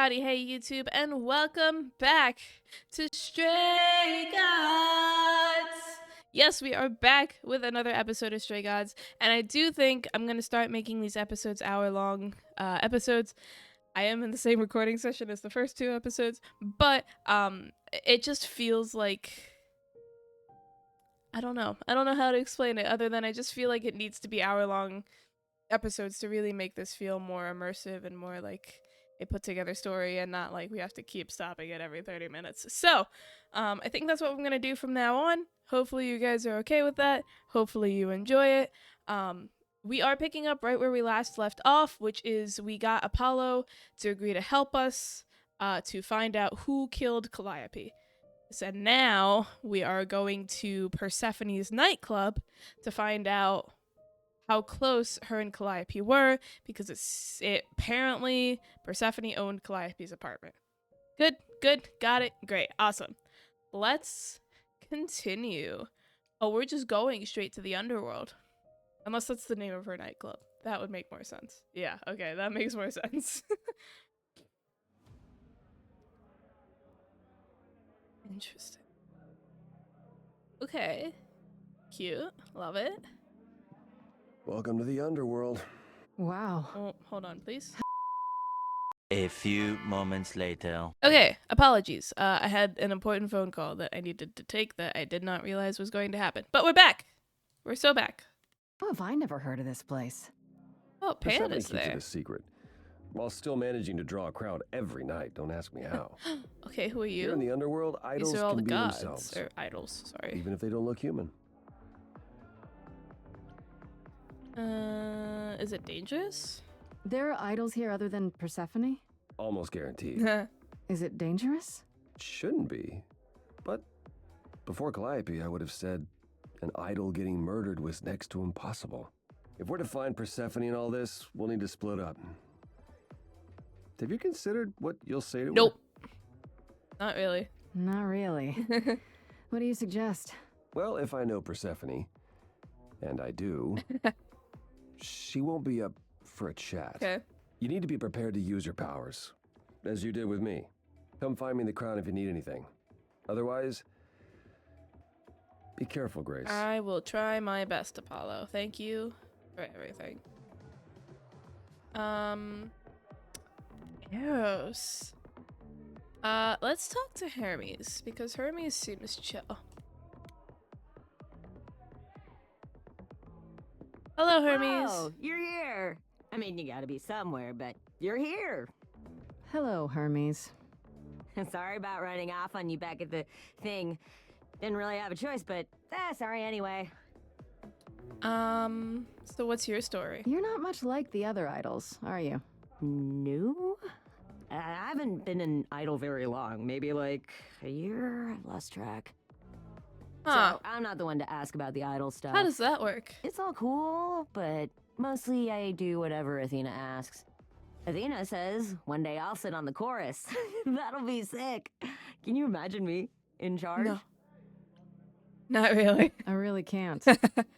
howdy, hey YouTube, and welcome back to Stray Gods! Yes, we are back with another episode of Stray Gods, and I do think I'm going to start making these episodes hour-long episodes. I am in the same recording session as the first two episodes, but it just feels like... I don't know how to explain it other than I just feel like it needs to be hour-long episodes to really make this feel more immersive and more like a put together story and not like we have to keep stopping it every 30 minutes. So I think that's what I'm gonna do from now on. Hopefully you guys are okay with that. Hopefully you enjoy it. We are picking up right where we last left off, which is we got Apollo to agree to help us to find out who killed Calliope. So now we are going to Persephone's nightclub to find out how close her and Calliope were, because it apparently Persephone owned Calliope's apartment. Good, got it, great, awesome. Let's continue. Oh, we're just going straight to the underworld. Unless that's the name of her nightclub. That would make more sense. Yeah, okay, that makes more sense. Interesting. Okay. Cute. Love it. Welcome to the underworld. Wow. Oh, hold on, please. A few moments later. Okay, apologies. I had an important phone call that I needed to take that I did not realize was going to happen. But we're back! We're so back. How have I never heard of this place? Oh, Persephone Panda's keeps it there. a secret, while still managing to draw a crowd every night. Don't ask me how. Okay, who are Here in you? the underworld, idols These are all can the be gods. themselves, Or idols, sorry. even if they don't look human. Is it dangerous? There are idols here other than Persephone? Almost guaranteed. Is it dangerous? Shouldn't be. But before Calliope, I would have said an idol getting murdered was next to impossible. If we're to find Persephone in all this, we'll need to split up. Have you considered what you'll say to Nope. her? Not really. Not really. What do you suggest? Well, if I know Persephone, and I do, she won't be up for a chat. Okay. You need to be prepared to use your powers, as you did with me. Come find me in the crown if you need anything. Otherwise, be careful, Grace. I will try my best, Apollo. Thank you for everything. Eros. Let's talk to Hermes, because Hermes seems chill. Hello, Hermes. Oh, you're here. I mean, you gotta be somewhere, but you're here. Hello, Hermes. Sorry about running off on you back at the thing. Didn't really have a choice, but sorry anyway. So what's your story? You're not much like the other idols, are you? No? I haven't been an idol very long. Maybe like a year? I've lost track. Huh. So, I'm not the one to ask about the idol stuff. How does that work? It's all cool, but mostly I do whatever Athena asks. Athena says one day I'll sit on the chorus. That'll be sick. Can you imagine me in charge? No. Not really. I really can't.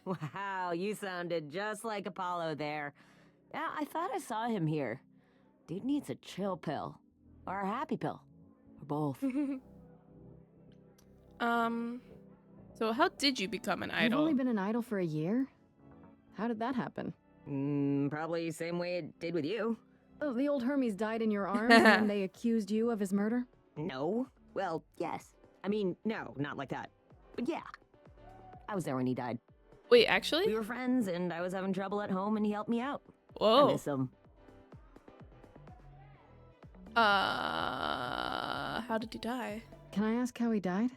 Wow, you sounded just like Apollo there. Yeah, I thought I saw him here. Dude needs a chill pill. Or a happy pill. Or both. So how did you become an You've idol? only been an idol for a year? How did that happen? Probably same way it did with you. Oh, the old Hermes died in your arms and then they accused you of his murder? No. Well, yes. I mean, no, not like that. But yeah. I was there when he died. Wait, We actually? were friends, and I was having trouble at home, and he helped me out. I Whoa. miss him. How did he die? Can I ask how he died?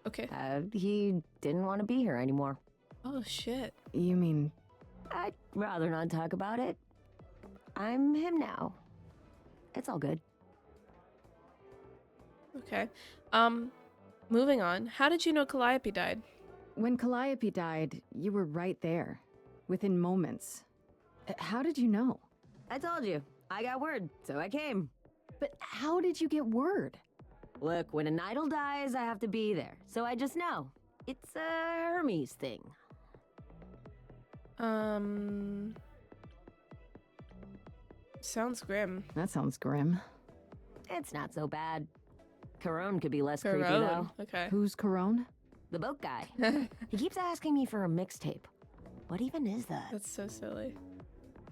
Okay. He didn't want to be here anymore. Oh, shit. You mean... I'd rather not talk about it. I'm him now. It's all good. Okay. Moving on. How did you know Calliope died? When Calliope died, you were right there. Within moments. How did you know? I told you. I got word, so I came. But how did you get word? Look, when an idol dies, I have to be there. So I just know. It's a Hermes thing. Sounds grim. That sounds grim. It's not so bad. Corone could be less creepy, Corone. though. Okay. Who's Corone? The boat guy. He keeps asking me for a mixtape. What even is that? That's so silly.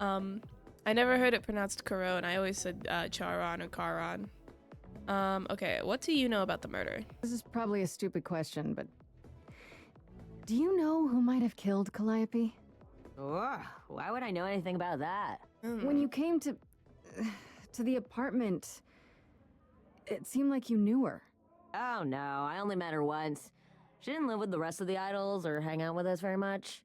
I never heard it pronounced Corone. I always said Charon or Charon. Okay, what do you know about the murder? This is probably a stupid question, but do you know who might have killed Calliope? Ugh, why would I know anything about that? When you came to the apartment, it seemed like you knew her. Oh no, I only met her once. She didn't live with the rest of the idols or hang out with us very much.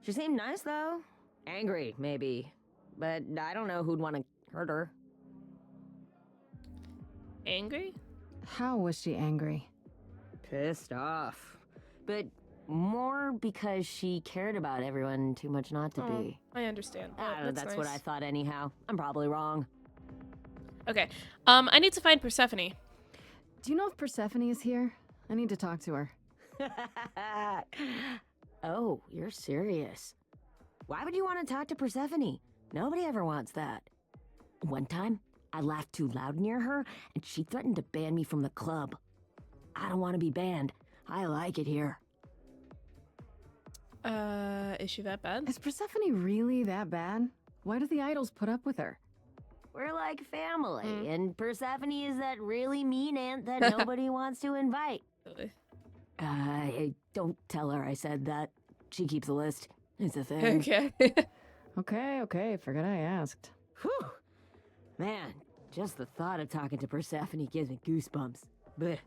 She seemed nice though. Angry, maybe. But I don't know who'd want to hurt her. Angry? How was she angry? Pissed off. But more because she cared about everyone too much not to be. I understand. That's what I thought anyhow. I'm probably wrong. Okay. I need to find Persephone. Do you know if Persephone is here? I need to talk to her. Oh, you're serious. Why would you want to talk to Persephone? Nobody ever wants that. One time, I laughed too loud near her, and she threatened to ban me from the club. I don't want to be banned. I like it here. Is she that bad? Is Persephone really that bad? Why do the idols put up with her? We're like family, and Persephone is that really mean aunt that nobody wants to invite. Don't tell her I said that. She keeps a list. It's a thing. Okay. Okay, forgot I asked. Whew. Man, just the thought of talking to Persephone gives me goosebumps. Blech.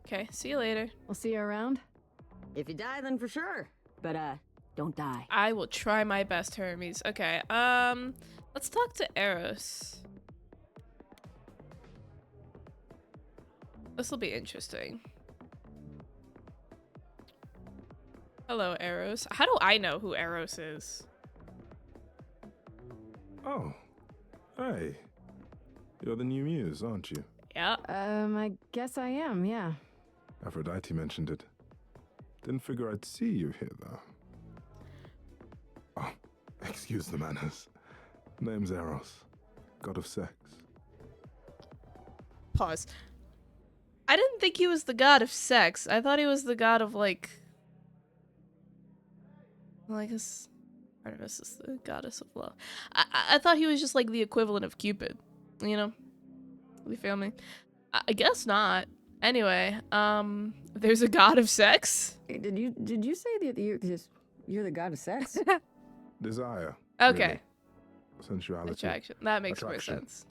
Okay, see you later. We'll see you around. If you die, then for sure. But, don't die. I will try my best, Hermes. Okay, let's talk to Eros. This will be interesting. Hello, Eros. How do I know who Eros is? Oh, hey. You're the new muse, aren't you? Yeah. I guess I am, yeah. Aphrodite mentioned it. Didn't figure I'd see you here, though. Oh, excuse the manners. Name's Eros, god of sex. Pause. I didn't think he was the god of sex. I thought he was the god of, like... Well, I guess... Artemis is the goddess of love. I thought he was just, like, the equivalent of Cupid. You know? You feel me? I guess not. Anyway, there's a god of sex? Did you say that you're the god of sex? Desire. Okay. Really. Sensuality. Attraction. That makes Attraction. more sense.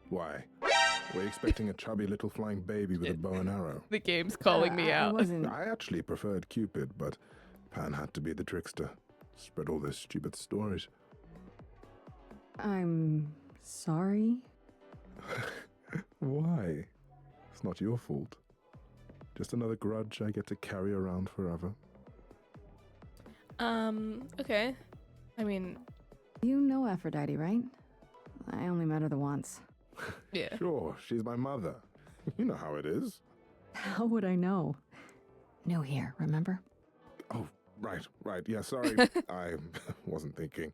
Why? Were you expecting a chubby little flying baby with a bow and arrow? The game's calling me I out. wasn't. I actually preferred Cupid, but Pan had to be the trickster. Spread all those stupid stories. I'm sorry. Why? It's not your fault. Just another grudge I get to carry around forever. Okay. I mean, You know Aphrodite, right? I only met her the once. yeah. Sure, she's my mother. You know how it is. How would I know? New here, remember? Oh, right. Yeah, sorry. I wasn't thinking.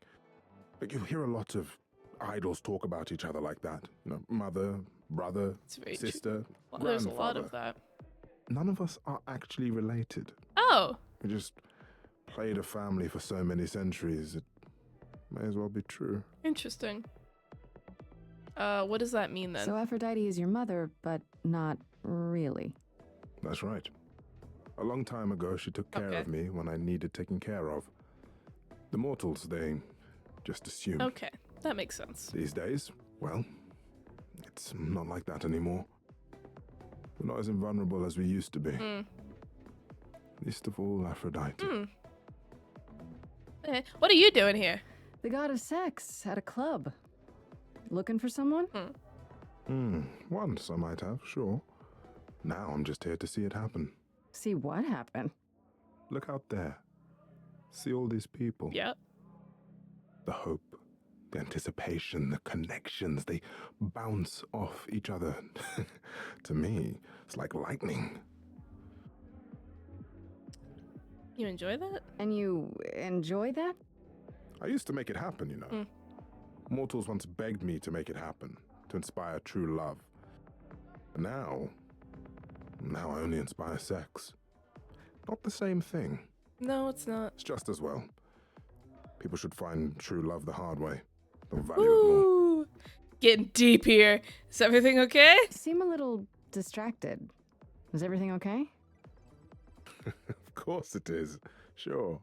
But you hear a lot of idols talk about each other like that. You know, mother, brother, It's very true. sister, Well, there's a lot grandfather. of that. None of us are actually related. Oh! We just played a family for so many centuries. It may as well be true. Interesting. What does that mean then? So Aphrodite is your mother, but not really. That's right. A long time ago, she took care Okay. of me when I needed taking care of. The mortals, they just assume. Okay, that makes sense. These days, well, it's not like that anymore. We're not as invulnerable as we used to be. Least of all, Aphrodite. What are you doing here? The god of sex at a club. Looking for someone? Once I might have, sure. Now I'm just here to see it happen. See what happened? Look out there. See all these people. Yep. The hope, the anticipation, the connections, they bounce off each other. To me, it's like lightning. You enjoy that? And you enjoy that? I used to make it happen, you know. Mortals once begged me to make it happen, to inspire true love. But now I only inspire sex. Not the same thing. No, it's not. It's just as well. People should find true love the hard way. They'll value it more. Ooh, getting deep here. Is everything okay? You seem a little distracted. Is everything okay? Of course it is. Sure.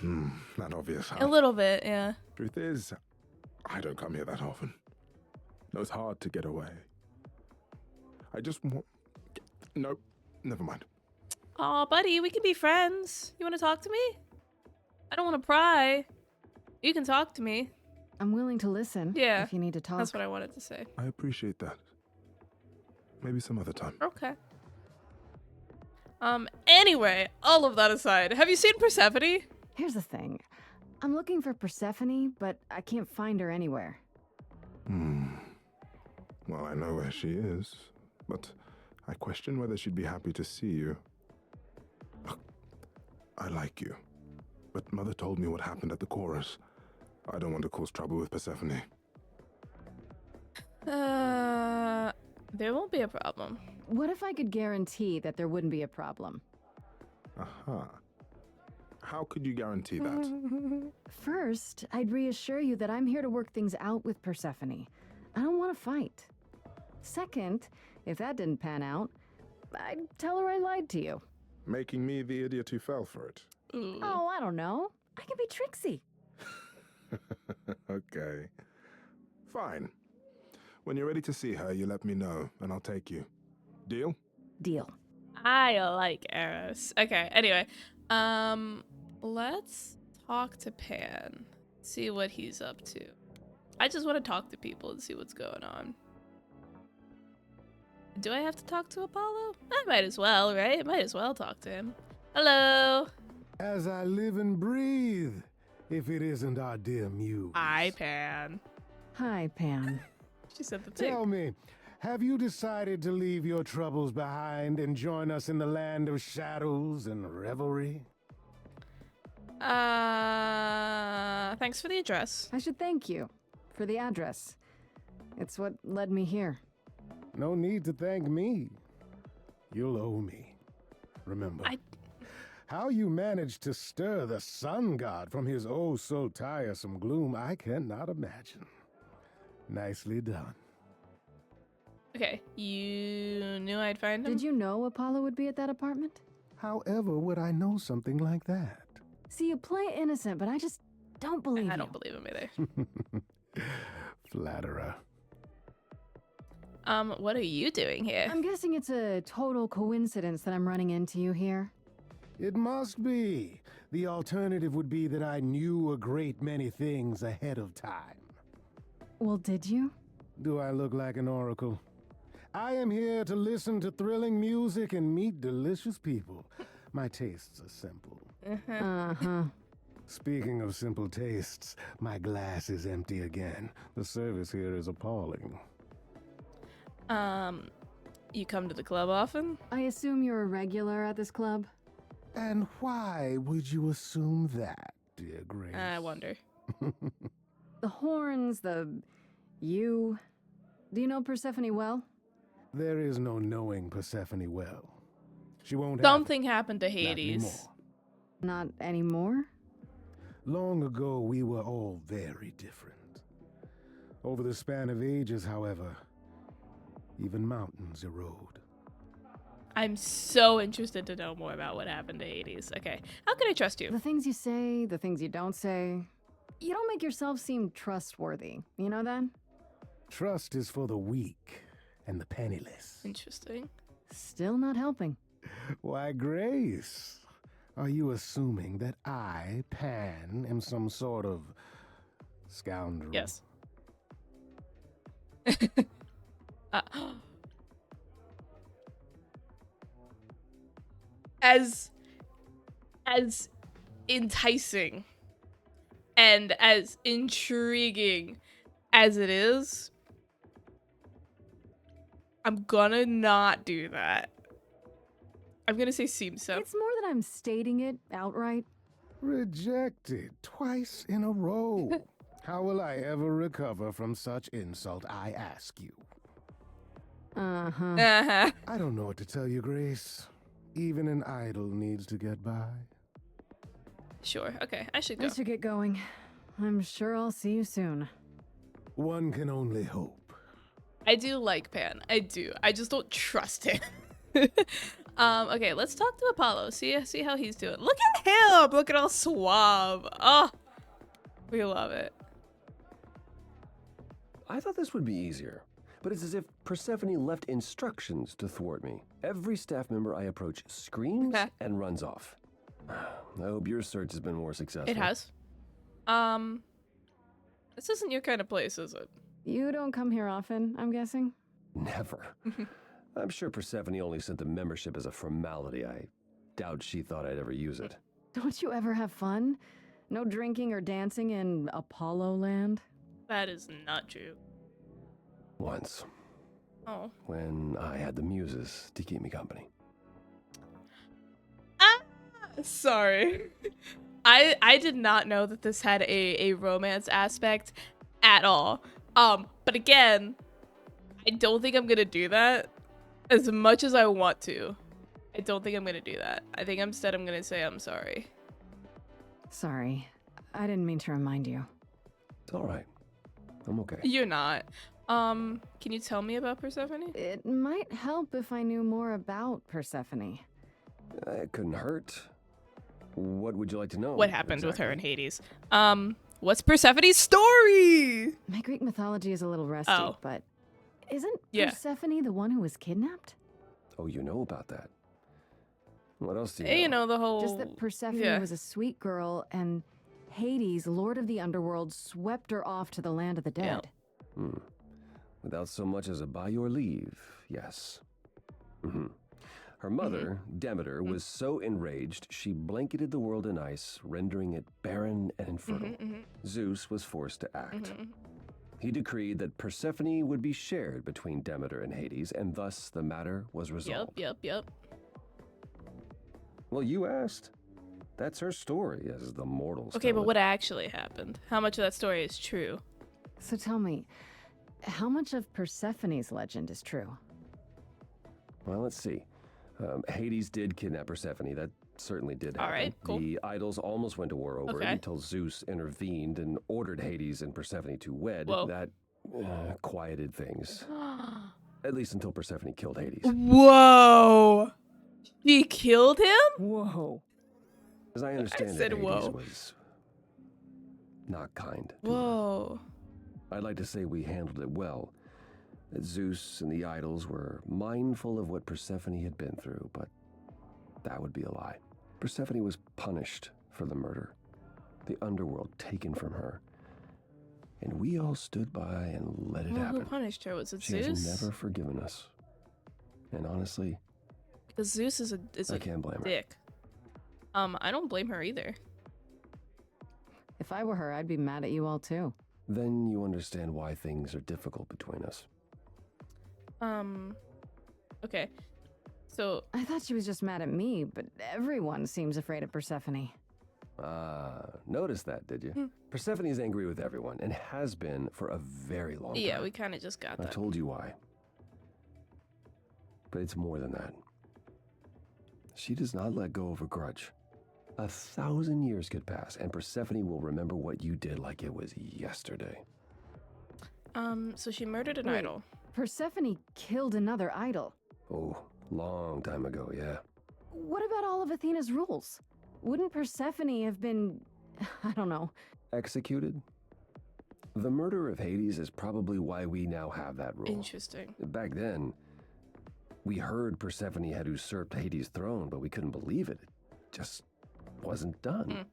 Not obvious, huh? A little bit, yeah. Truth is, I don't come here that often. No, it's hard to get away. I just want... Nope, never mind. Aw, buddy, we can be friends. You want to talk to me? I don't want to pry. You can talk to me. I'm willing to listen. Yeah, If you need to talk. That's what I wanted to say. I appreciate that. Maybe some other time. Okay. Anyway, all of that aside, have you seen Persephone? Here's the thing. I'm looking for Persephone, but I can't find her anywhere. Well, I know where she is, but I question whether she'd be happy to see you. Look, I like you, but Mother told me what happened at the chorus. I don't want to cause trouble with Persephone. There won't be a problem. What if I could guarantee that there wouldn't be a problem? Aha. How could you guarantee that? First, I'd reassure you that I'm here to work things out with Persephone. I don't want to fight. Second, if that didn't pan out, I'd tell her I lied to you. Making me the idiot who fell for it. Ooh. Oh, I don't know. I can be tricksy. Okay. Fine. When you're ready to see her, you let me know, and I'll take you. Deal? Deal. I like Eros. Okay, anyway. Let's talk to Pan. See what he's up to. I just want to talk to people and see what's going on. Do I have to talk to Apollo? I might as well, right? Might as well talk to him. Hello. As I live and breathe, if it isn't our dear Muse. Hi, Pan. Hi, Pan. She said the thing. Tell me, have you decided to leave your troubles behind and join us in the land of shadows and revelry? Thanks for the address. I should thank you for the address. It's what led me here. No need to thank me. You'll owe me. Remember, how you managed to stir the sun god from his oh so tiresome gloom, I cannot imagine. Nicely done. Okay, you knew I'd find him? Did you know Apollo would be at that apartment? However would I know something like that? See, you play innocent, but I just don't believe you. I don't believe him either. Flatterer. What are you doing here? I'm guessing it's a total coincidence that I'm running into you here. It must be. The alternative would be that I knew a great many things ahead of time. Well, did you? Do I look like an oracle? I am here to listen to thrilling music and meet delicious people. My tastes are simple. Uh-huh. Speaking of simple tastes, my glass is empty again. The service here is appalling. You come to the club often? I assume you're a regular at this club? And why would you assume that, dear Grace? I wonder. The horns, you... Do you know Persephone well? There is no knowing Persephone well. She won't Something happened to have it. Hades. Not anymore? Long ago, we were all very different. Over the span of ages, however, even mountains erode. I'm so interested to know more about what happened to Hades. Okay, how can I trust you? The things you say, the things you don't say. You don't make yourself seem trustworthy. You know that? Trust is for the weak and the penniless. Interesting. Still not helping. Why, Grace, are you assuming that I, Pan, am some sort of scoundrel? Yes. As enticing and as intriguing as it is, I'm gonna not do that. I'm gonna say seems so. It's more that I'm stating it outright. Rejected twice in a row. How will I ever recover from such insult, I ask you? Uh-huh. Uh-huh. I don't know what to tell you, Grace. Even an idol needs to get by. Sure. Okay, I should go. I should get going. I'm sure I'll see you soon. One can only hope. I do like Pan. I do. I just don't trust him. Okay, let's talk to Apollo. See how he's doing. Look at him. Look at all suave. Oh, we love it. I thought this would be easier, but it's as if Persephone left instructions to thwart me. Every staff member I approach screams and runs off. I hope your search has been more successful. It has. This isn't your kind of place, is it? You don't come here often, I'm guessing? Never. I'm sure Persephone only sent the membership as a formality. I doubt she thought I'd ever use it. Don't you ever have fun? No drinking or dancing in Apollo land? That is not true. Once, Oh. when I had the muses to keep me company. Sorry. I did not know that this had a romance aspect at all. But again, I don't think I'm gonna do that as much as I want to. I don't think I'm gonna do that. I think instead I'm gonna say I'm sorry. Sorry. I didn't mean to remind you. It's all right. I'm okay. You're not. Can you tell me about Persephone? It might help if I knew more about Persephone. It couldn't hurt. What would you like to know? What happened with her in exactly? Hades? What's Persephone's story? My Greek mythology is a little rusty, Oh. but isn't Yeah. Persephone the one who was kidnapped? Oh, you know about that. What else do you You know? know, the whole... Just that Persephone yeah. was a sweet girl and Hades, lord of the underworld, swept her off to the land of the dead. Without so much as a by your leave, yes. Her mother, Demeter, was so enraged she blanketed the world in ice, rendering it barren and infertile. Zeus was forced to act. He decreed that Persephone would be shared between Demeter and Hades, and thus the matter was resolved. Yep. Well, you asked. That's her story, as the mortals Okay, tell but it. what actually happened? How much of that story is true? So tell me, how much of Persephone's legend is true? Well, let's see. Hades did kidnap Persephone. That certainly did happen. All right, cool. The idols almost went to war over it Okay. until Zeus intervened and ordered Hades and Persephone to wed. Whoa. That quieted things. At least until Persephone killed Hades. Whoa! She killed him? Whoa. As I understand said it, Hades whoa. was not kind to her. Whoa. I'd like to say we handled it well. That Zeus and the idols were mindful of what Persephone had been through, but that would be a lie. Persephone was punished for the murder, the underworld taken from her, and we all stood by and let it Well, happen. who punished her? Was it She Zeus? has never forgiven us. And honestly, Because Zeus is I a can't blame her. dick. I don't blame her either. If I were her, I'd be mad at you all too. Then you understand why things are difficult between us. Okay. So, I thought she was just mad at me, but everyone seems afraid of Persephone. Noticed that, did you? Persephone is angry with everyone and has been for a very long time. yeah, we kind of just got I that. told you why. But it's more than that. She does not let go of a grudge. 1,000 years could pass, and Persephone will remember what you did like it was yesterday. So she murdered an Wait. idol. Persephone killed another idol. Oh, long time ago, yeah. What about all of Athena's rules? Wouldn't Persephone have been, I don't know, Executed? The murder of Hades is probably why we now have that rule. Interesting. Back then, we heard Persephone had usurped Hades' throne, but we couldn't believe it. It just wasn't done.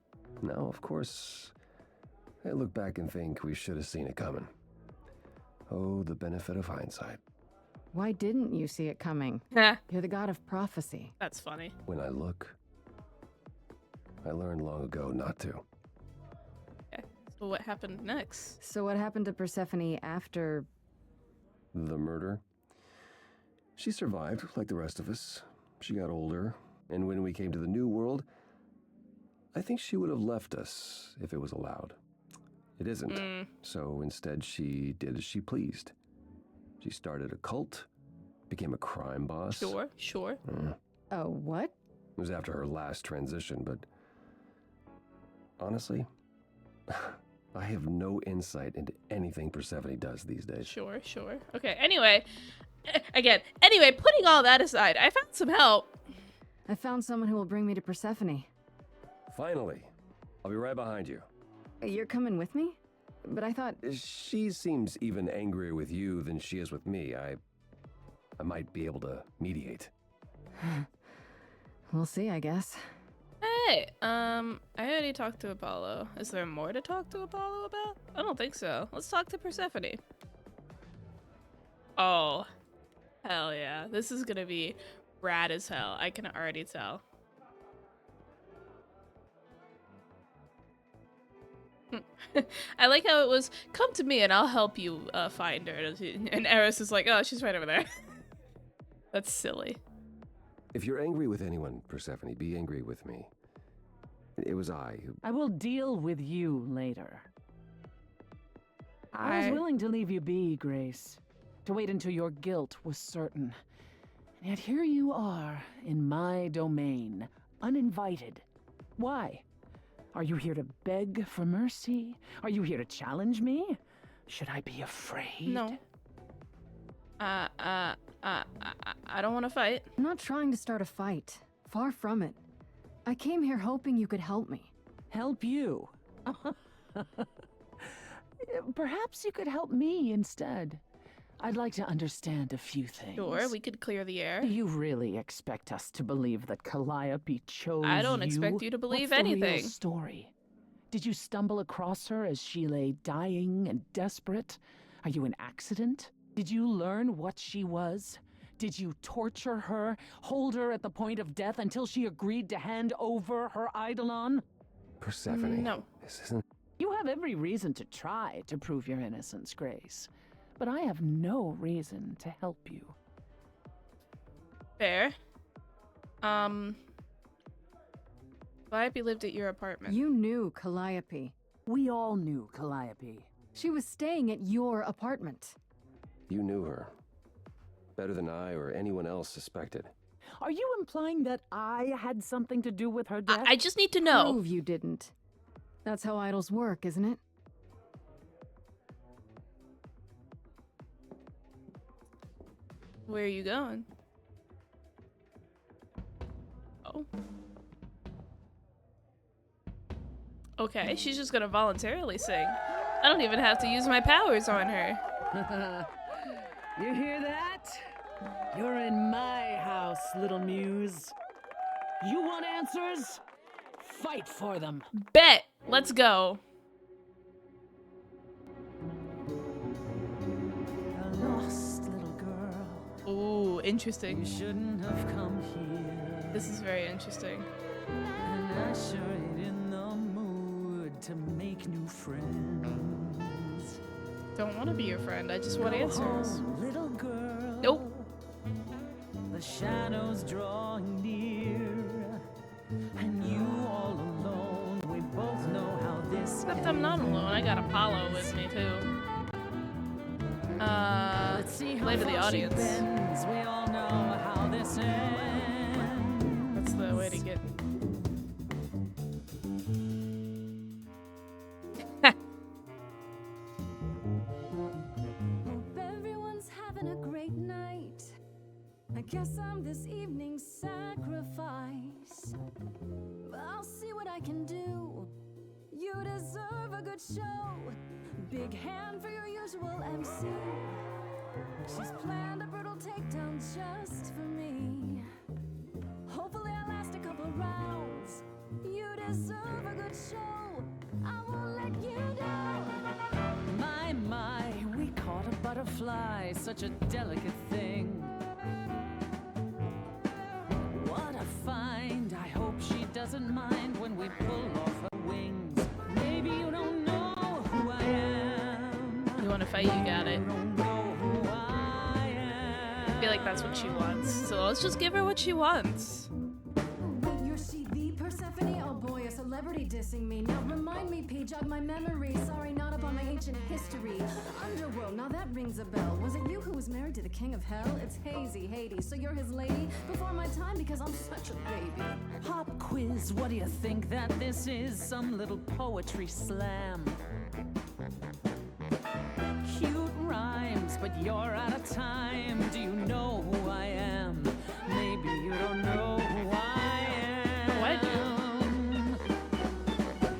Now, of course, I look back and think we should have seen it coming. Oh, the benefit of hindsight. why didn't you see it coming? Heh, You're the god of prophecy. that's funny. When I look, I learned long ago not to. Okay. So what happened next? So what happened to Persephone after... The murder? She survived, like the rest of us. She got older, and when we came to the new world, I think she would have left us if it was allowed. It isn't. So instead, she did as she pleased. She started a cult, became a crime boss. Sure. Oh, what? It was after her last transition, but honestly, I have no insight into anything Persephone does these days. Sure. Okay, anyway, putting all that aside, I found some help. I found someone who will bring me to Persephone. Finally, I'll be right behind you. You're coming with me? But I thought... She seems even angrier with you than she is with me. I might be able to mediate. We'll see, I guess. Hey, I already talked to Apollo. Is there more to talk to Apollo about? I don't think so. Let's talk to Persephone. Oh, hell yeah. This is gonna be rad as hell. I can already tell. I like how it was, come to me and I'll help you find her. And Eris is like, oh, she's right over there. That's silly. If you're angry with anyone, Persephone, be angry with me. It was I who... I will deal with you later. I was willing to leave you be, Grace. To wait until your guilt was certain. And yet here you are, in my domain, uninvited. Why? Are you here to beg for mercy? Are you here to challenge me? Should I be afraid? No. I don't want to fight. I'm not trying to start a fight. Far from it. I came here hoping you could help me. Help you? Perhaps you could help me instead. I'd like to understand a few things. Sure, we could clear the air. Do you really expect us to believe that Calliope chose you? I don't expect you to believe What's the anything. real story? Did you stumble across her as she lay dying and desperate? Are you an accident? Did you learn what she was? Did you torture her, hold her at the point of death until she agreed to hand over her Eidolon? Persephone. No. This isn't... You have every reason to try to prove your innocence, Grace. But I have no reason to help you. Fair. Calliope lived at your apartment. You knew Calliope. We all knew Calliope. She was staying at your apartment. You knew her. Better than I or anyone else suspected. Are you implying that I had something to do with her death? I just need to know. Prove you didn't. That's how idols work, isn't it? Where are you going? Oh. Okay, she's just gonna voluntarily sing. I don't even have to use my powers on her. You hear that? You're in my house, little muse. You want answers? Fight for them. Bet! Let's go. A lost little girl. Ooh, interesting. You shouldn't have come here. This is very interesting. And I sure ain't in the mood to make new friends. Don't want to be your friend. I just want Go answers. home, little girl. Nope. The shadows drawing near, and you all alone. We both know how this Except I'm not alone. I got Apollo with me too. Let's see how Play to the far she audience. bends. We all know how this ends. That's the way to get. Hope everyone's having a great night. I guess I'm this evening's sacrifice. But I'll see what I can do. You deserve a good show. Big hand for your usual MC. She's planned a brutal takedown just for me. Hopefully I'll last a couple rounds. You deserve a good show. I won't let you down. My, we caught a butterfly, such a delicate thing. What a find, I hope she doesn't mind when we pull off her wings. Maybe you don't know who I am. You want to fight? You got it. You don't know who I am. I feel like that's what she wants. So let's just give her what she wants. Wait, you're she the Persephone? Oh boy, a celebrity dissing me. Now remind me, P, jog my memory. Sorry, not up on my ancient history. Underworld, now that rings a bell. Was it you who was married to the king of hell? It's hazy, Hades, so you're his lady? Before my time, because I'm such a baby. Pop quiz, what do you think that this is? Some little poetry slam. Cute rhymes, but you're out of time. Do you know who I am? Maybe you don't know who I am. What?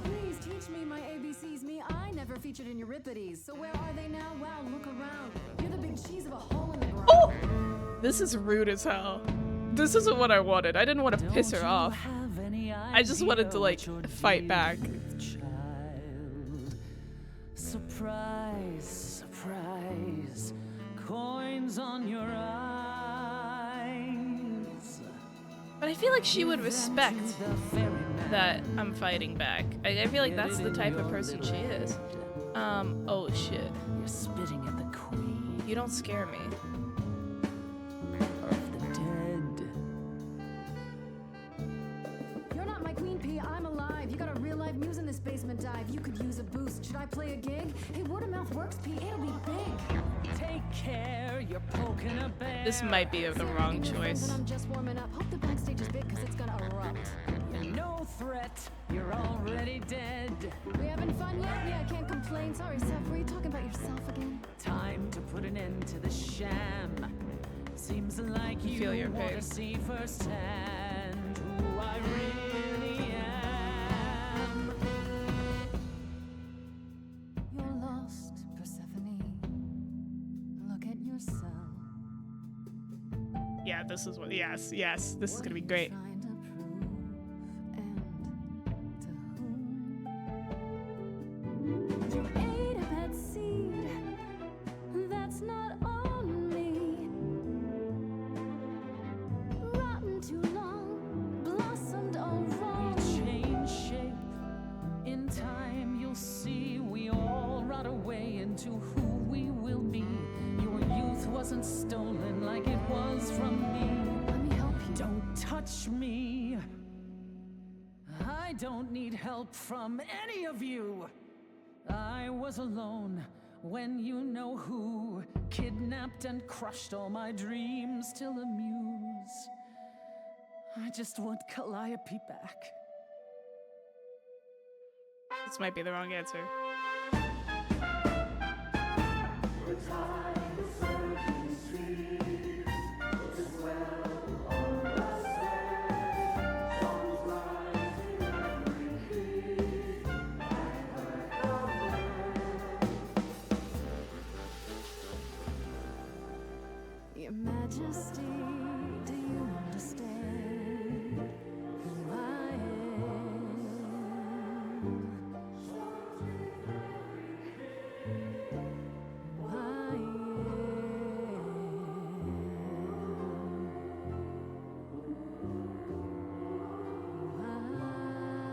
Please teach me my ABCs. Me, I never featured in Euripides. So where are they now? Wow, look around. You're the big cheese of a hole in the ground. Oh! This is rude as hell. This isn't what I wanted. I didn't want to piss her off. I just wanted to, like, fight back. Surprise, surprise, coins on your eyes. But I feel like she would respect that I'm fighting back. I feel like that's the type of person she is. Oh shit. You're spitting at the queen You don't scare me. of the dead. You're not my queen, P. I'm alive. You got a real life muse in this basement dive. You could use a boost. Should I play a gig? Hey, word of mouth works, P. It'll be big. Take care, you're poking a bear. This might be the wrong choice. I'm just warming up. Hope the backstage is big because it's gonna erupt. You're no threat, you're already dead. We having fun yet? Yeah, I can't complain. Sorry, Seth. Were you talking about yourself again? Time to put an end to the sham. Seems like you Feel your want pain. to see firsthand who I really am. You're lost, Persephone. Look at yourself. Yeah, this is what. Yes, yes. This is gonna be great. Trying to prove and to whom? You ate a bad seed. That's not on me. Rotten too long, blossomed all wrong. We change shape. In time, you'll see we all rot away into who we will be. Your youth wasn't stolen like it was from me. Let me help you. Don't touch me. I don't need help from any of you. I was alone when you know who kidnapped and crushed all my dreams till a muse. I just want Calliope back. This might be the wrong answer. Your Majesty, do you understand who I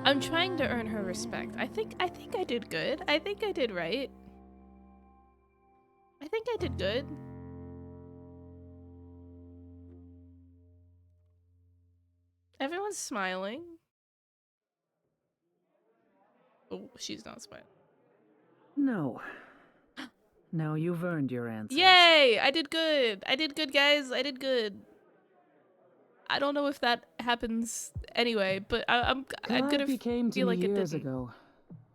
I'm trying to earn her respect. I think I did good. I think I did right. I think I did good. Everyone's smiling. Oh, she's not smiling. No. No, you've earned your answer. Yay! I did good. I did good, guys. I did good. I don't know if that happens anyway, but I'm gonna Calliope came to feel me like it years didn't. ago.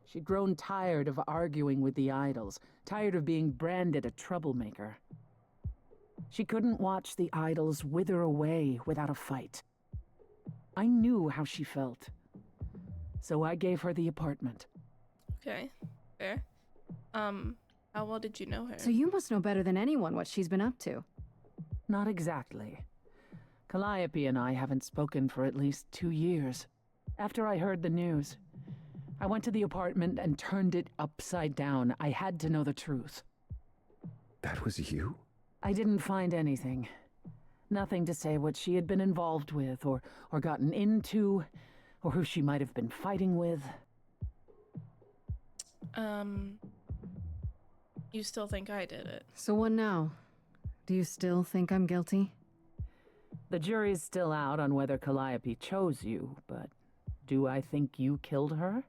She'd grown tired of arguing with the idols, tired of being branded a troublemaker. She couldn't watch the idols wither away without a fight. I knew how she felt. So I gave her the apartment. Okay, fair. How well did you know her? So you must know better than anyone what she's been up to. Not exactly. Calliope and I haven't spoken for at least 2 years. After I heard the news, I went to the apartment and turned it upside down. I had to know the truth. That was you? I didn't find anything. Nothing to say what she had been involved with, or gotten into, or who she might have been fighting with. You still think I did it? So what now? Do you still think I'm guilty? The jury's still out on whether Calliope chose you, but do I think you killed her?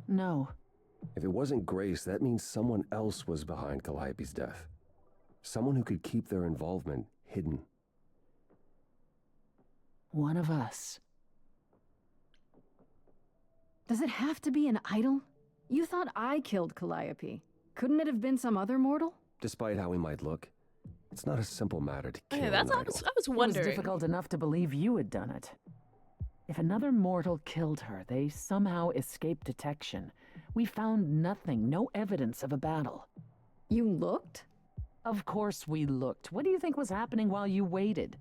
No. If it wasn't Grace, that means someone else was behind Calliope's death. Someone who could keep their involvement hidden. One of us. Does it have to be an idol? You thought I killed Calliope. Couldn't it have been some other mortal? Despite how he might look, it's not a simple matter to kill Okay, an that's idol. I was It was wondering. difficult enough to believe you had done it. If another mortal killed her, they somehow escaped detection. We found nothing, no evidence of a battle. You looked? Of course we looked. What do you think was happening while you waited?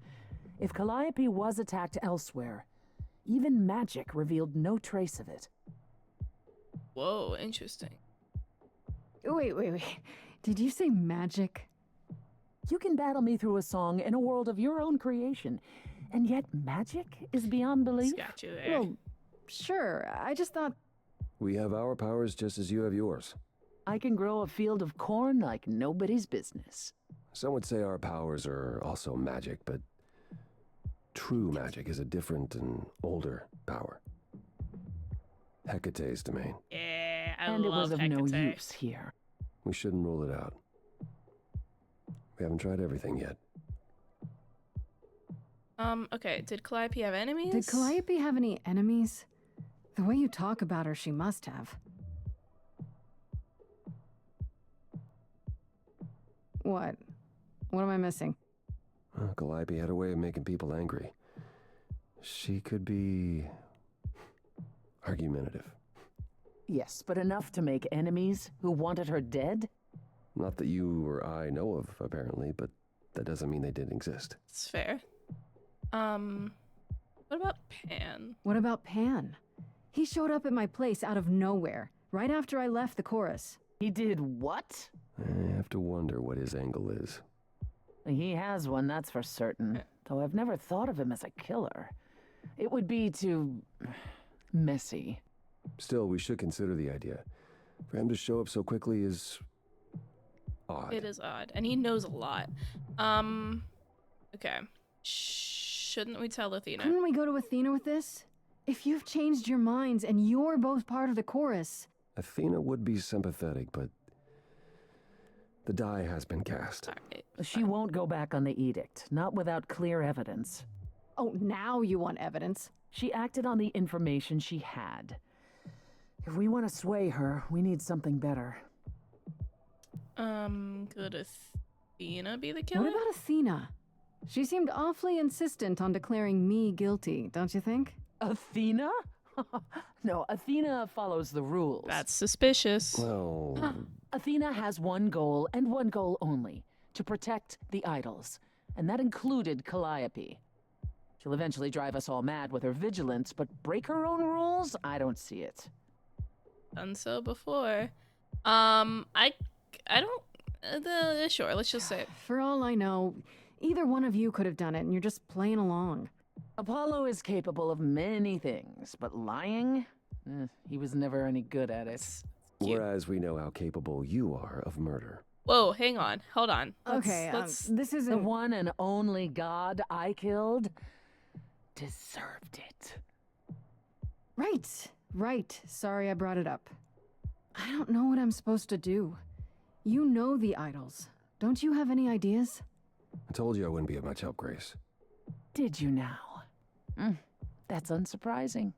If Calliope was attacked elsewhere, even magic revealed no trace of it. Whoa, interesting. Wait. Did you say magic? You can battle me through a song in a world of your own creation, and yet magic is beyond belief? Got you there. Well, sure. I just thought... We have our powers just as you have yours. I can grow a field of corn like nobody's business. Some would say our powers are also magic, but true magic is a different and older power. Hecate's domain. Yeah, I And it love was of no Hecate. use here. We shouldn't rule it out. We haven't tried everything yet. Okay, did Calliope have enemies? Did Calliope have any enemies? The way you talk about her, she must have. What? What am I missing? Calliope had a way of making people angry. She could be argumentative. Yes, but enough to make enemies who wanted her dead? Not that you or I know of, apparently, but that doesn't mean they didn't exist. It's fair. What about Pan? What about Pan? He showed up at my place out of nowhere, right after I left the chorus. He did what? I have to wonder what his angle is. He has one, that's for certain. Though I've never thought of him as a killer. It would be too... messy. Still, we should consider the idea. For him to show up so quickly is... odd. It is odd, and he knows a lot. Okay. Shouldn't we tell Athena? Couldn't we go to Athena with this? If you've changed your minds and you're both part of the chorus... Athena would be sympathetic, but... the die has been cast. Alright. She won't go back on the edict, not without clear evidence. Oh, now you want evidence? She acted on the information she had. If we want to sway her, we need something better. Could Athena be the killer? What about Athena? She seemed awfully insistent on declaring me guilty, don't you think? Athena? No, Athena follows the rules. That's suspicious. Well... Athena has one goal, and one goal only. To protect the idols. And that included Calliope. She'll eventually drive us all mad with her vigilance, but break her own rules? I don't see it. Done so before. I don't... sure, let's just say it. For all I know, either one of you could have done it and you're just playing along. Apollo is capable of many things, but lying? He was never any good at it. Cute. Whereas we know how capable you are of murder. Whoa, hang on. Hold on. This isn't... The one and only god I killed deserved it. Right. Sorry I brought it up. I don't know what I'm supposed to do. You know the idols. Don't you have any ideas? I told you I wouldn't be of much help, Grace. Did you now? That's unsurprising.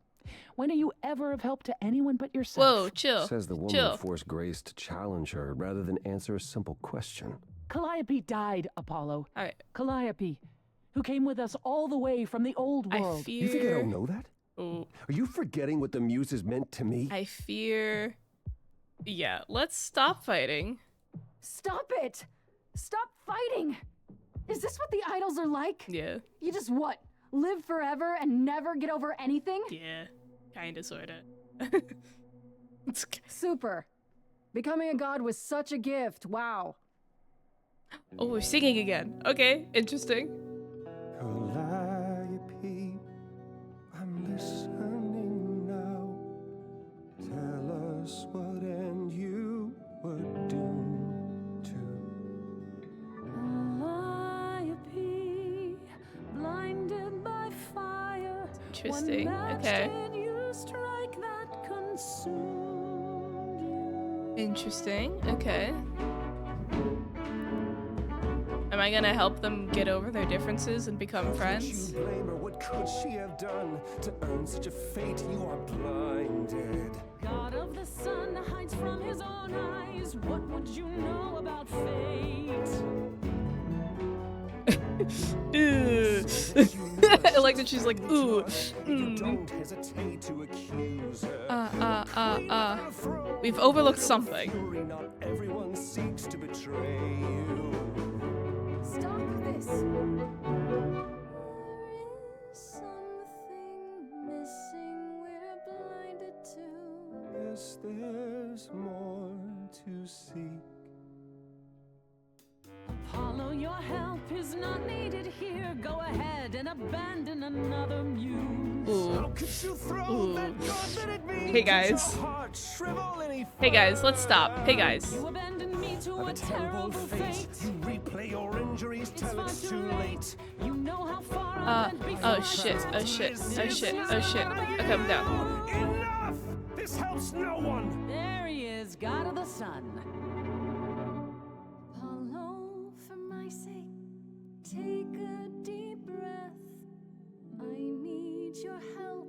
When are you ever of help to anyone but yourself? Whoa, chill. Says the woman Chill. who forced Grace to challenge her rather than answer a simple question. Calliope died, Apollo. Alright. Calliope, who came with us all the way from the old I world. fear... You think I don't know that? Ooh. Are you forgetting what the muses meant to me? I fear... Yeah, let's stop fighting. Stop it! Stop fighting! Is this what the idols are like? Yeah. You just what? Live forever and never get over anything? Yeah. Kinda, sorta. Super. Becoming a god was such a gift. Wow. Oh, we're singing again. Okay, interesting. Calliope, I'm listening now. Tell us what end you were doomed to. Calliope, blinded by fire. Interesting. What match Okay. did you strike that consumed Interesting. Okay. Am I gonna help them get over their differences and become friends? You blame her. What could she have done to earn such a fate? You are blinded. God of the sun hides from his own eyes. What would you know about fate? Ooh. I like that she's like, ooh. You don't hesitate to accuse her. We've overlooked something. Fury, not everyone seeks to betray you. Stop this. There is something missing we're blinded to. Yes, there's more to seek. Apollo, your help is not needed here. Go ahead and abandon another muse. Ooh. How could you throw that gauntlet at me? Hey guys. Did your heart shrivel any Hey guys, let's stop. Hey guys. You abandoned me to a a terrible terrible fate. fate. You replay your injuries till far it's too late. You know how far I went before. Oh shit, oh shit, oh shit, oh shit. Okay, I'm down. Enough! This helps no one. There he is, God of the sun. Apollo, for my sake, take a deep breath. I need your help,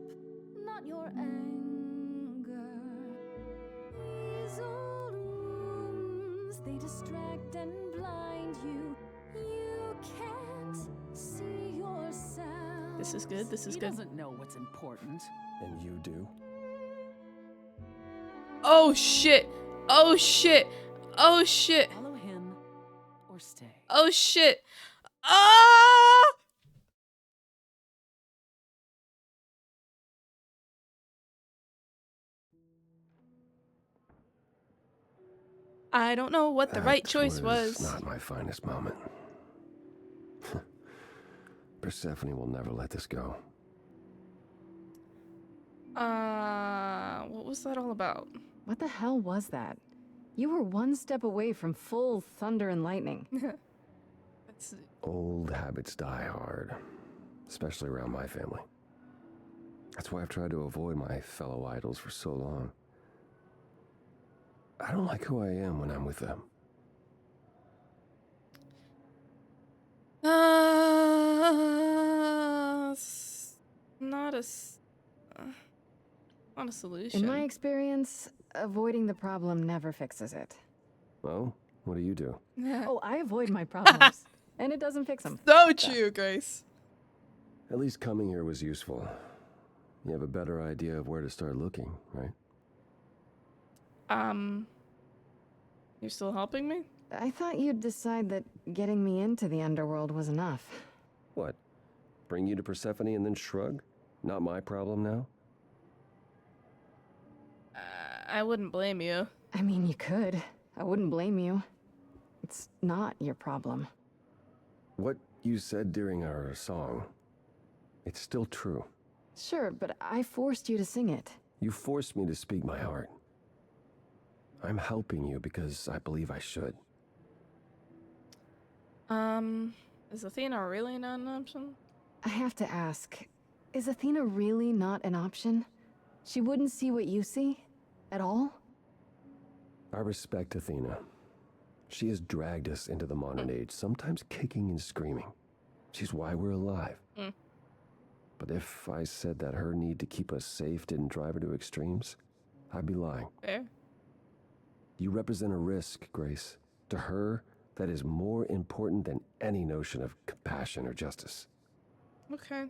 not your anger. These old wounds, they distract and blind you. You can't see yourself. This is good, this is He good. doesn't know what's important. And you do? Oh shit! Oh shit! Oh shit! Follow him or stay. Oh shit! Ah! I don't know what the right That choice was. Not my finest moment. Persephone will never let this go. What was that all about? What the hell was that? You were one step away from full thunder and lightning. That's Old habits die hard, especially around my family. That's why I've tried to avoid my fellow idols for so long. I don't like who I am when I'm with them. Not a solution. In my experience, avoiding the problem never fixes it. Well, what do you do? Oh, I avoid my problems, and it doesn't fix them. So true, Grace. At least coming here was useful. You have a better idea of where to start looking, right? You're still helping me? I thought you'd decide that getting me into the underworld was enough. What? Bring you to Persephone and then shrug? Not my problem now? I wouldn't blame you. I mean, you could. I wouldn't blame you. It's not your problem. What you said during our song, it's still true. Sure, but I forced you to sing it. You forced me to speak my heart. I'm helping you because I believe I should. Is Athena really not an option? I have to ask, is Athena really not an option? She wouldn't see what you see? At all? I respect Athena. She has dragged us into the modern age, sometimes kicking and screaming. She's why we're alive. But if I said that her need to keep us safe didn't drive her to extremes, I'd be lying. Fair. You represent a risk, Grace. To her, that is more important than any notion of compassion or justice. Okay.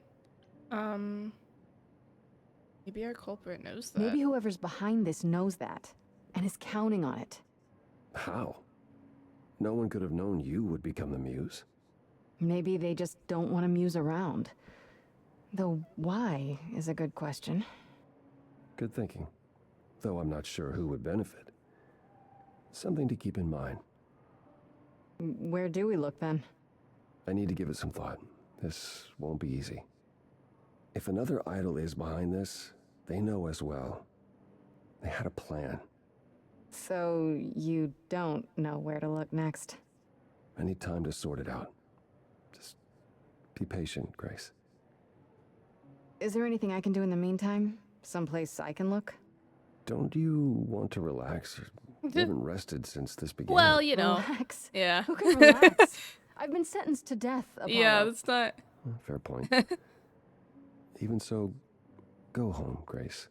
Maybe our culprit knows that. Maybe whoever's behind this knows that, and is counting on it. How? No one could have known you would become the muse. Maybe they just don't want to muse around. Though why is a good question. Good thinking. Though I'm not sure who would benefit. Something to keep in mind. Where do we look then? I need to give it some thought. This won't be easy. If another idol is behind this, they know as well. They had a plan. So you don't know where to look next? I need time to sort it out. Just be patient, Grace. Is there anything I can do in the meantime? Someplace I can look? Don't you want to relax? You haven't rested since this began. Well, you know. Relax. Yeah. Who can relax? I've been sentenced to death, Apollo. Yeah, that's not. Fair point. Even so, go home, Grace.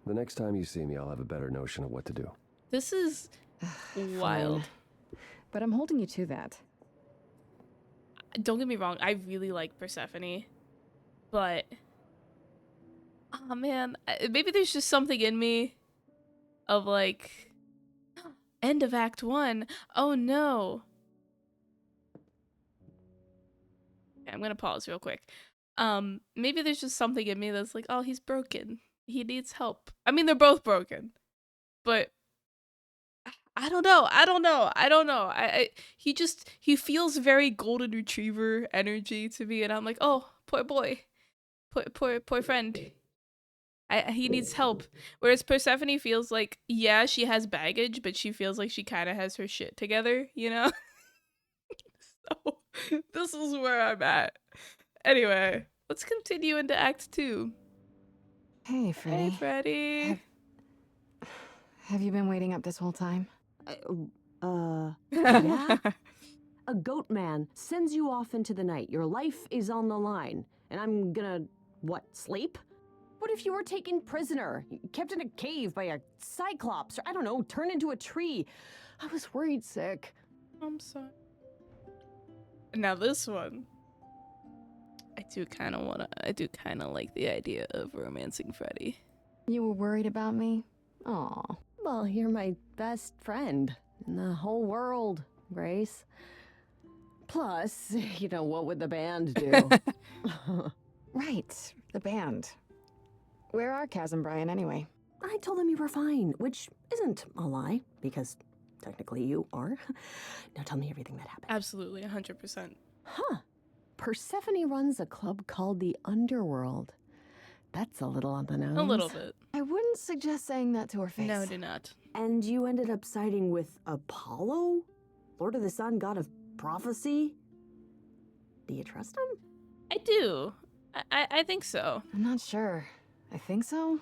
The next time you see me, I'll have a better notion of what to do. This is wild. Fine. But I'm holding you to that. Don't get me wrong, I really like Persephone, but oh man, maybe there's just something in me of like end of Act 1. Oh no. Okay, I'm gonna pause real quick. Maybe there's just something in me that's like, oh, he's broken. He needs help. I mean, they're both broken, but I don't know. He feels very golden retriever energy to me, and I'm like, oh, poor boy, poor friend. He needs help. Whereas Persephone feels like, yeah, she has baggage, but she feels like she kind of has her shit together, you know? So this is where I'm at. Anyway, let's continue into Act 2. Hey, Freddy. Hey, Freddy. Have you been waiting up this whole time? Yeah? A goat man sends you off into the night. Your life is on the line. And I'm gonna, what, sleep? What if you were taken prisoner, kept in a cave by a cyclops, or I don't know, turned into a tree? I was worried sick. I'm sorry. Now this one, I do kind of like the idea of romancing Freddy. You were worried about me? Aw. Well, you're my best friend in the whole world, Grace. Plus, you know, what would the band do? Right, the band. Where are Kaz and Brian anyway? I told them you were fine, which isn't a lie, because technically you are. Now tell me everything that happened. Absolutely, 100%. Huh. Persephone runs a club called the Underworld. That's a little on the nose. A little bit. I wouldn't suggest saying that to her face. No, do not. And you ended up siding with Apollo? Lord of the Sun, god of prophecy? Do you trust him? I do. I think so. I'm not sure. I think so.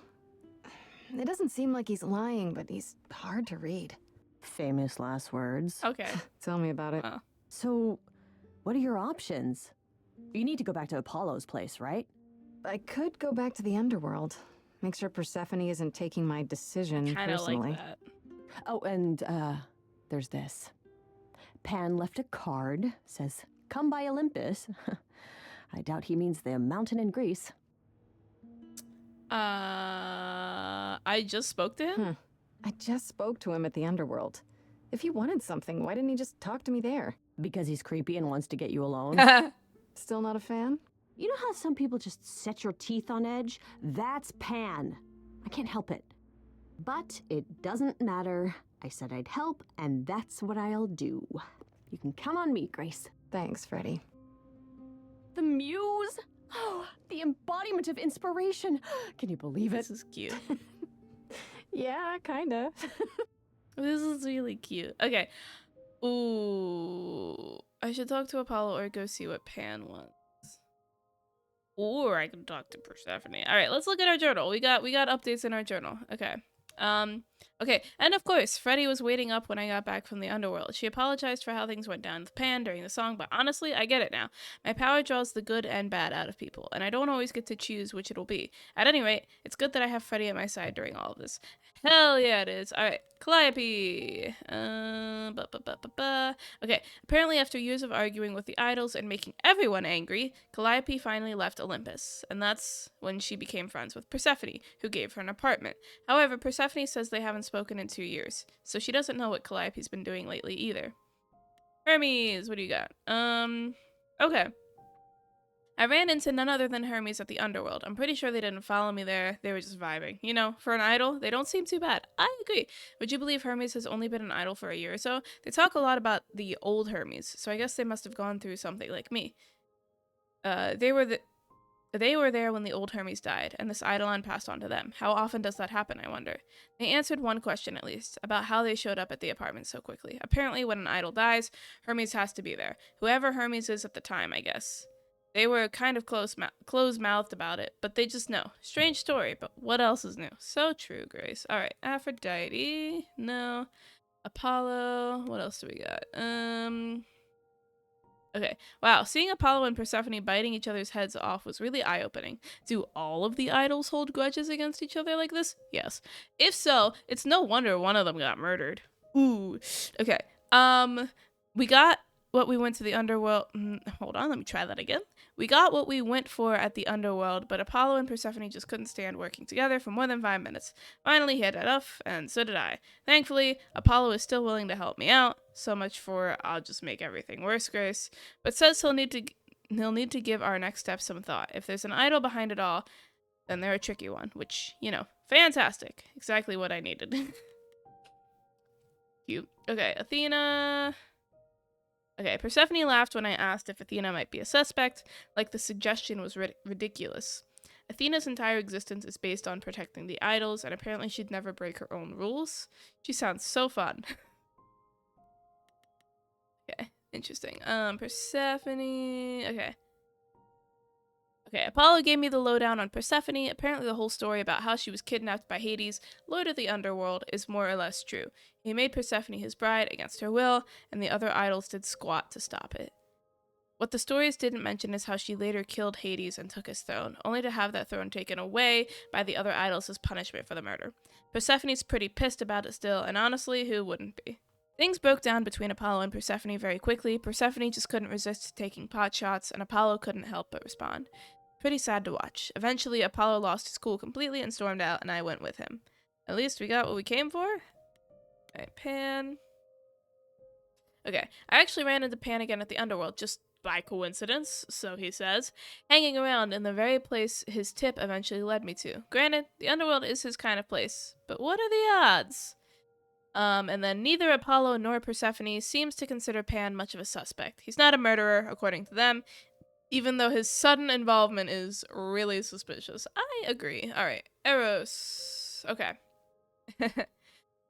It doesn't seem like he's lying, but he's hard to read. Famous last words. Okay. Tell me about it. So, what are your options? You need to go back to Apollo's place, right? I could go back to the underworld. Make sure Persephone isn't taking my decision Kind of personally. like that. Oh, and, there's this. Pan left a card, says, come by Olympus. I doubt he means the mountain in Greece. I just spoke to him? I just spoke to him at the underworld. If he wanted something, why didn't he just talk to me there? Because he's creepy and wants to get you alone. Still not a fan? You know how some people just set your teeth on edge? That's Pan. I can't help it. But it doesn't matter. I said I'd help, and that's what I'll do. You can count on me, Grace. Thanks, Freddy. The muse? Oh, the embodiment of inspiration. Can you believe it? This is cute. Yeah, kinda. This is really cute. Okay. Ooh. I should talk to Apollo or go see what Pan wants. Or I can talk to Persephone. Alright, let's look at our journal. We got updates in our journal. Okay. Okay, and of course, Freddy was waiting up when I got back from the underworld. She apologized for how things went down with Pan during the song, but honestly, I get it now. My power draws the good and bad out of people, and I don't always get to choose which it'll be. At any rate, it's good that I have Freddy at my side during all of this. Hell yeah, it is. Alright, Calliope. Okay, apparently after years of arguing with the idols and making everyone angry, Calliope finally left Olympus, and that's when she became friends with Persephone, who gave her an apartment. However, Persephone says they haven't spoken in 2 years, so she doesn't know what Calliope's been doing lately either. Hermes, what do you got? Okay. I ran into none other than Hermes at the underworld. I'm pretty sure they didn't follow me there. They were just vibing. You know, for an idol, they don't seem too bad. I agree. Would you believe Hermes has only been an idol for a year or so? They talk a lot about the old Hermes, so I guess they must have gone through something like me. They were there when the old Hermes died, and this eidolon passed on to them. How often does that happen, I wonder? They answered one question at least, about how they showed up at the apartment so quickly. Apparently, when an idol dies, Hermes has to be there. Whoever Hermes is at the time, I guess. They were kind of closed-mouthed about it, but they just know. Strange story, but what else is new? So true, Grace. All right, Aphrodite. No. Apollo. What else do we got? Okay. Wow, seeing Apollo and Persephone biting each other's heads off was really eye-opening. Do all of the idols hold grudges against each other like this? Yes. If so, it's no wonder one of them got murdered. Ooh. Okay. We got what we went to the underworld. Hold on, let me try that again. We got what we went for at the underworld, but Apollo and Persephone just couldn't stand working together for more than 5 minutes. Finally, he had enough, and so did I. Thankfully, Apollo is still willing to help me out. So much for I'll just make everything worse, Grace. But says he'll need to give our next step some thought. If there's an idol behind it all, then they're a tricky one, which, you know, fantastic. Exactly what I needed. Cute. Okay, Athena. Okay, Persephone laughed when I asked if Athena might be a suspect, like the suggestion was ridiculous. Athena's entire existence is based on protecting the idols, and apparently she'd never break her own rules. She sounds so fun. Okay, interesting. Persephone. Okay. Okay, Apollo gave me the lowdown on Persephone. Apparently the whole story about how she was kidnapped by Hades, lord of the underworld, is more or less true. He made Persephone his bride against her will, and the other idols did squat to stop it. What the stories didn't mention is how she later killed Hades and took his throne, only to have that throne taken away by the other idols as punishment for the murder. Persephone's pretty pissed about it still, and honestly, who wouldn't be? Things broke down between Apollo and Persephone very quickly. Persephone just couldn't resist taking pot shots, and Apollo couldn't help but respond. Pretty sad to watch. Eventually, Apollo lost his cool completely and stormed out, and I went with him. At least we got what we came for. Alright, Pan. Okay, I actually ran into Pan again at the underworld, just by coincidence, so he says, hanging around in the very place his tip eventually led me to. Granted, the underworld is his kind of place, but what are the odds? And then neither Apollo nor Persephone seems to consider Pan much of a suspect. He's not a murderer, according to them, even though his sudden involvement is really suspicious. I agree. All right, Eros. Okay.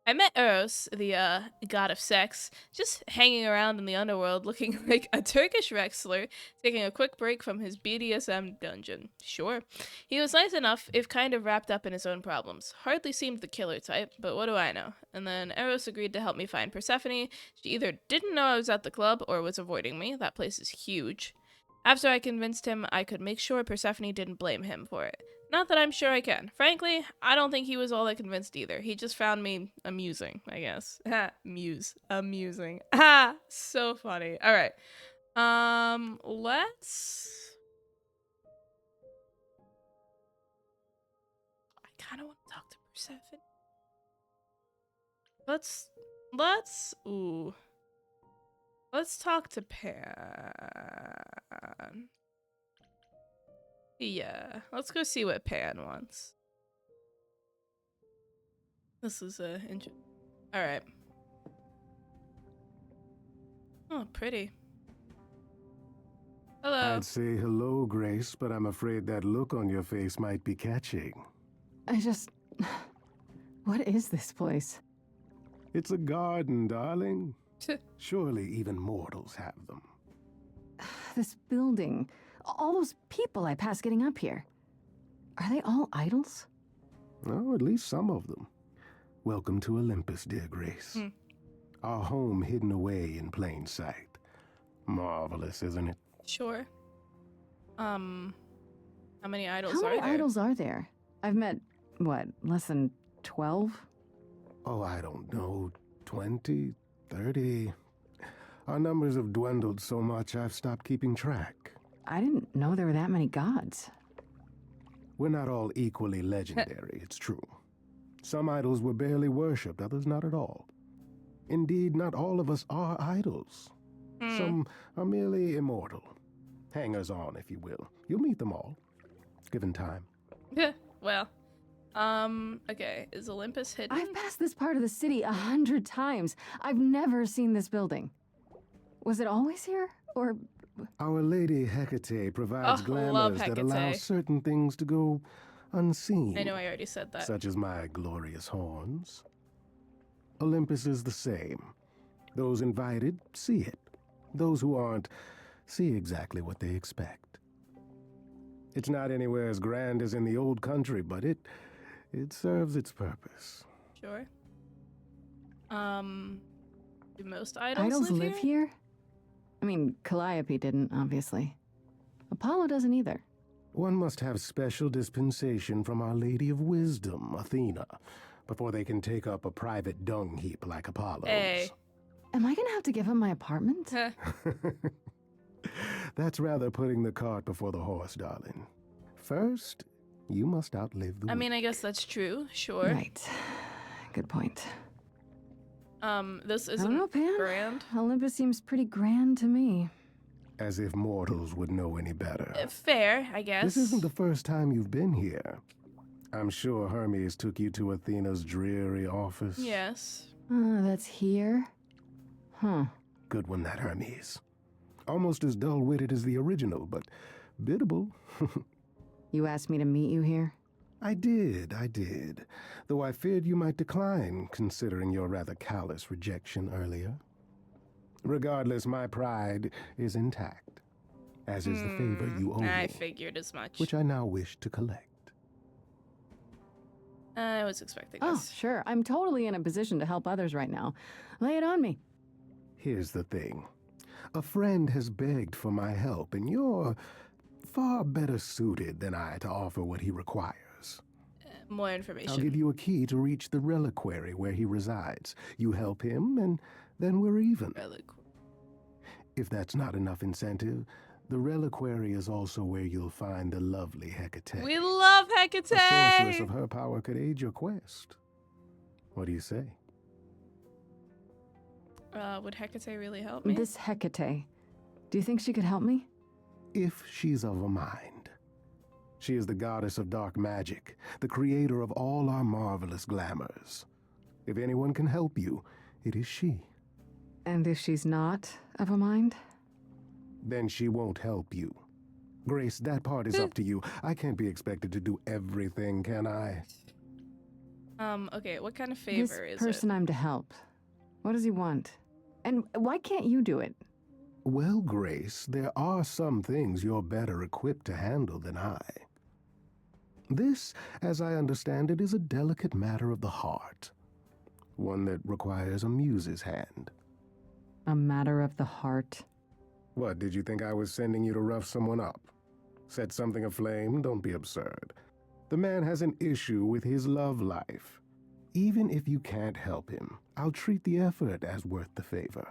I met Eros, the god of sex, just hanging around in the underworld looking like a Turkish wrestler taking a quick break from his BDSM dungeon. Sure. He was nice enough, if kind of wrapped up in his own problems. Hardly seemed the killer type, but what do I know? And then Eros agreed to help me find Persephone. She either didn't know I was at the club or was avoiding me. That place is huge. After I convinced him I could make sure Persephone didn't blame him for it. Not that I'm sure I can. Frankly, I don't think he was all that convinced either. He just found me amusing, I guess. Amusing. So funny. All right. Let's... I kind of want to talk to Persephone. Let's talk to Pan. Yeah, let's go see what Pan wants. This is interesting. All right. Oh, pretty. Hello. I'd say hello, Grace, but I'm afraid that look on your face might be catching. What is this place? It's a garden, darling. Surely even mortals have them. This building. All those people I pass getting up here. Are they all idols? Oh, at least some of them. Welcome to Olympus, dear Grace. Our home hidden away in plain sight. Marvelous, isn't it? Sure. How many idols How are many there? idols are there? I've met, what, less than 12? Oh, I don't know. 20, 30. Our numbers have dwindled so much I've stopped keeping track. I didn't know there were that many gods. We're not all equally legendary, it's true. Some idols were barely worshipped, others not at all. Indeed, not all of us are idols. Some are merely immortal. Hangers-on, if you will. You'll meet them all, given time. Well, okay, is Olympus hidden? I've passed this part of the city 100 times. I've never seen this building. Was it always here, or... Our Lady Hecate provides love glamours that Hecate. allow certain things to go unseen. I know I already said that. Such as my glorious horns. Olympus is the same. Those invited see it. Those who aren't see exactly what they expect. It's not anywhere as grand as in the old country, but it serves its purpose. Sure. Do most idols, Idols live here? I mean, Calliope didn't, obviously. Apollo doesn't either. One must have special dispensation from Our Lady of Wisdom, Athena, before they can take up a private dung heap like Apollo's. Hey. Am I gonna have to give him my apartment? Huh. That's rather putting the cart before the horse, darling. First, you must outlive the I mean, week. I guess that's true. Sure. Right. Good point. This I don't isn't know, Pan. grand. Olympus seems pretty grand to me. As if mortals would know any better. Fair, I guess. This isn't the first time you've been here. I'm sure Hermes took you to Athena's dreary office. Yes. That's here? Huh. Good one, that Hermes. Almost as dull-witted as the original, but biddable. You asked me to meet you here? I did. Though I feared you might decline, considering your rather callous rejection earlier. Regardless, my pride is intact, as is the favor you owe I me, figured as much. which I now wish to collect. I was expecting Oh, this. sure. I'm totally in a position to help others right now. Lay it on me. Here's the thing. A friend has begged for my help, and you're far better suited than I to offer what he requires. More information. I'll give you a key to reach the reliquary where he resides. You help him, and then we're even. If that's not enough incentive, the reliquary is also where you'll find the lovely Hecate. We love A sorceress Hecate! of her power could aid your quest. What do you say? Would Hecate really help me? This Hecate. Do you think she could help me? If she's of a mind. She is the goddess of dark magic, the creator of all our marvelous glamours. If anyone can help you, it is she. And if she's not of a mind? Then she won't help you. Grace, that part is up to you. I can't be expected to do everything, can I? Okay, what kind of favor This is person it? I'm to help. What does he want? And why can't you do it? Well, Grace, there are some things you're better equipped to handle than I. This, as I understand it, is a delicate matter of the heart. One that requires a muse's hand. A matter of the heart. What, did you think I was sending you to rough someone up? Set something aflame? Don't be absurd. The man has an issue with his love life. Even if you can't help him, I'll treat the effort as worth the favor.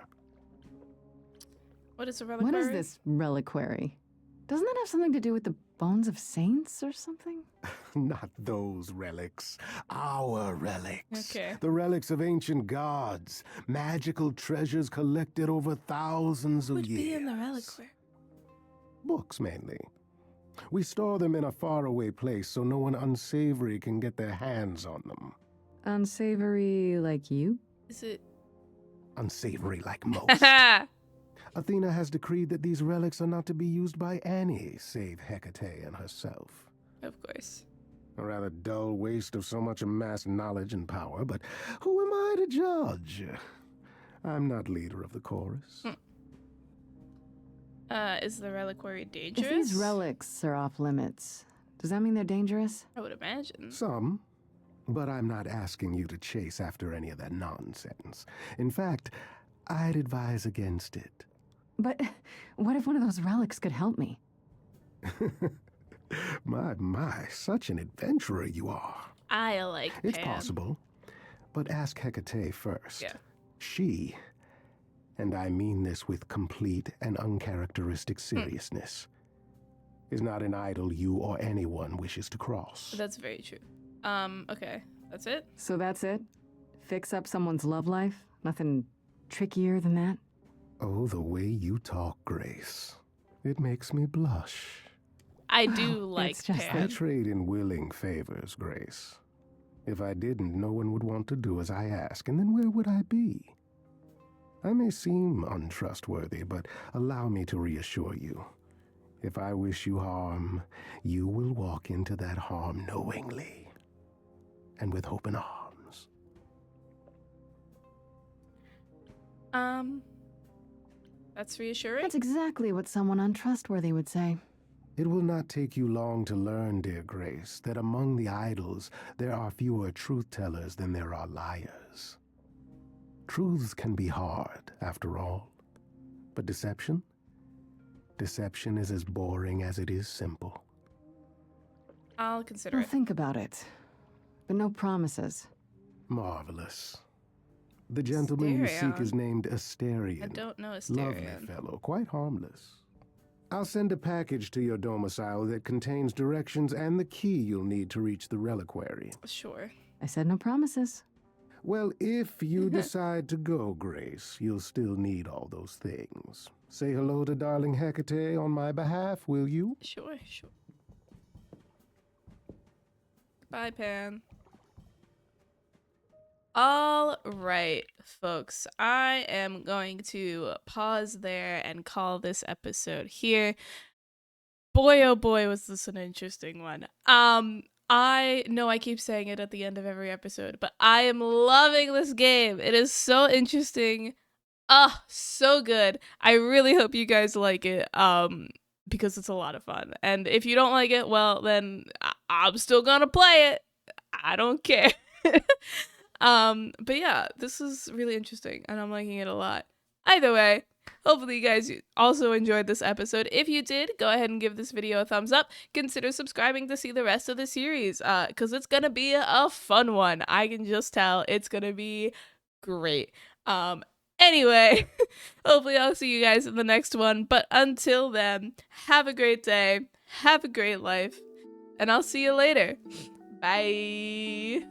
What is a reliquary? What is this reliquary? Doesn't that have something to do with the bones of saints or something? Not those relics. Our relics. Okay. The relics of ancient gods. Magical treasures collected over thousands of What would years. be in the reliquary? Books, mainly. We store them in a faraway place so no one unsavory can get their hands on them. Unsavory like you? Is it... Unsavory like most. Athena has decreed that these relics are not to be used by any save Hecate and herself. Of course. A rather dull waste of so much amassed knowledge and power, but who am I to judge? I'm not leader of the chorus. Is the reliquary dangerous? If these relics are off limits, does that mean they're dangerous? I would imagine. Some, but I'm not asking you to chase after any of that nonsense. In fact, I'd advise against it. But what if one of those relics could help me? My, such an adventurer you are. I like It's Pan. possible, but ask Hecate first. Yeah. She, and I mean this with complete and uncharacteristic seriousness, is not an idol you or anyone wishes to cross. That's very true. Okay. That's it? So that's it? Fix up someone's love life? Nothing trickier than that? Oh, the way you talk, Grace. It makes me blush. I do like it's just I Pan. trade in willing favors, Grace. If I didn't, no one would want to do as I ask, and then where would I be? I may seem untrustworthy, but allow me to reassure you. If I wish you harm, you will walk into that harm knowingly, and with open arms. That's reassuring. That's exactly what someone untrustworthy would say. It will not take you long to learn, dear Grace, that among the idols there are fewer truth-tellers than there are liars. Truths can be hard, after all. But deception? Deception is as boring as it is simple. I'll consider I'll it. think about it. But no promises. Marvelous. The gentleman you seek is named Asterion. I don't know Lovely Asterion. fellow, quite harmless. I'll send a package to your domicile that contains directions and the key you'll need to reach the reliquary. Sure. I said no promises. Well, if you decide to go, Grace, you'll still need all those things. Say hello to darling Hecate on my behalf, will you? Sure, sure. Bye, Pan. All right, folks. I am going to pause there and call this episode here. Boy, oh boy, was this an interesting one. I know I keep saying it at the end of every episode, but I am loving this game. It is so interesting. So good. I really hope you guys like it. Because it's a lot of fun. And if you don't like it, well, then I'm still gonna play it. I don't care. But yeah, this is really interesting and I'm liking it a lot. Either way, hopefully you guys also enjoyed this episode. If you did, go ahead and give this video a thumbs up. Consider subscribing to see the rest of the series, because it's gonna be a fun one. I can just tell it's gonna be great. Anyway, hopefully I'll see you guys in the next one. But until then, have a great day, have a great life, and I'll see you later. Bye.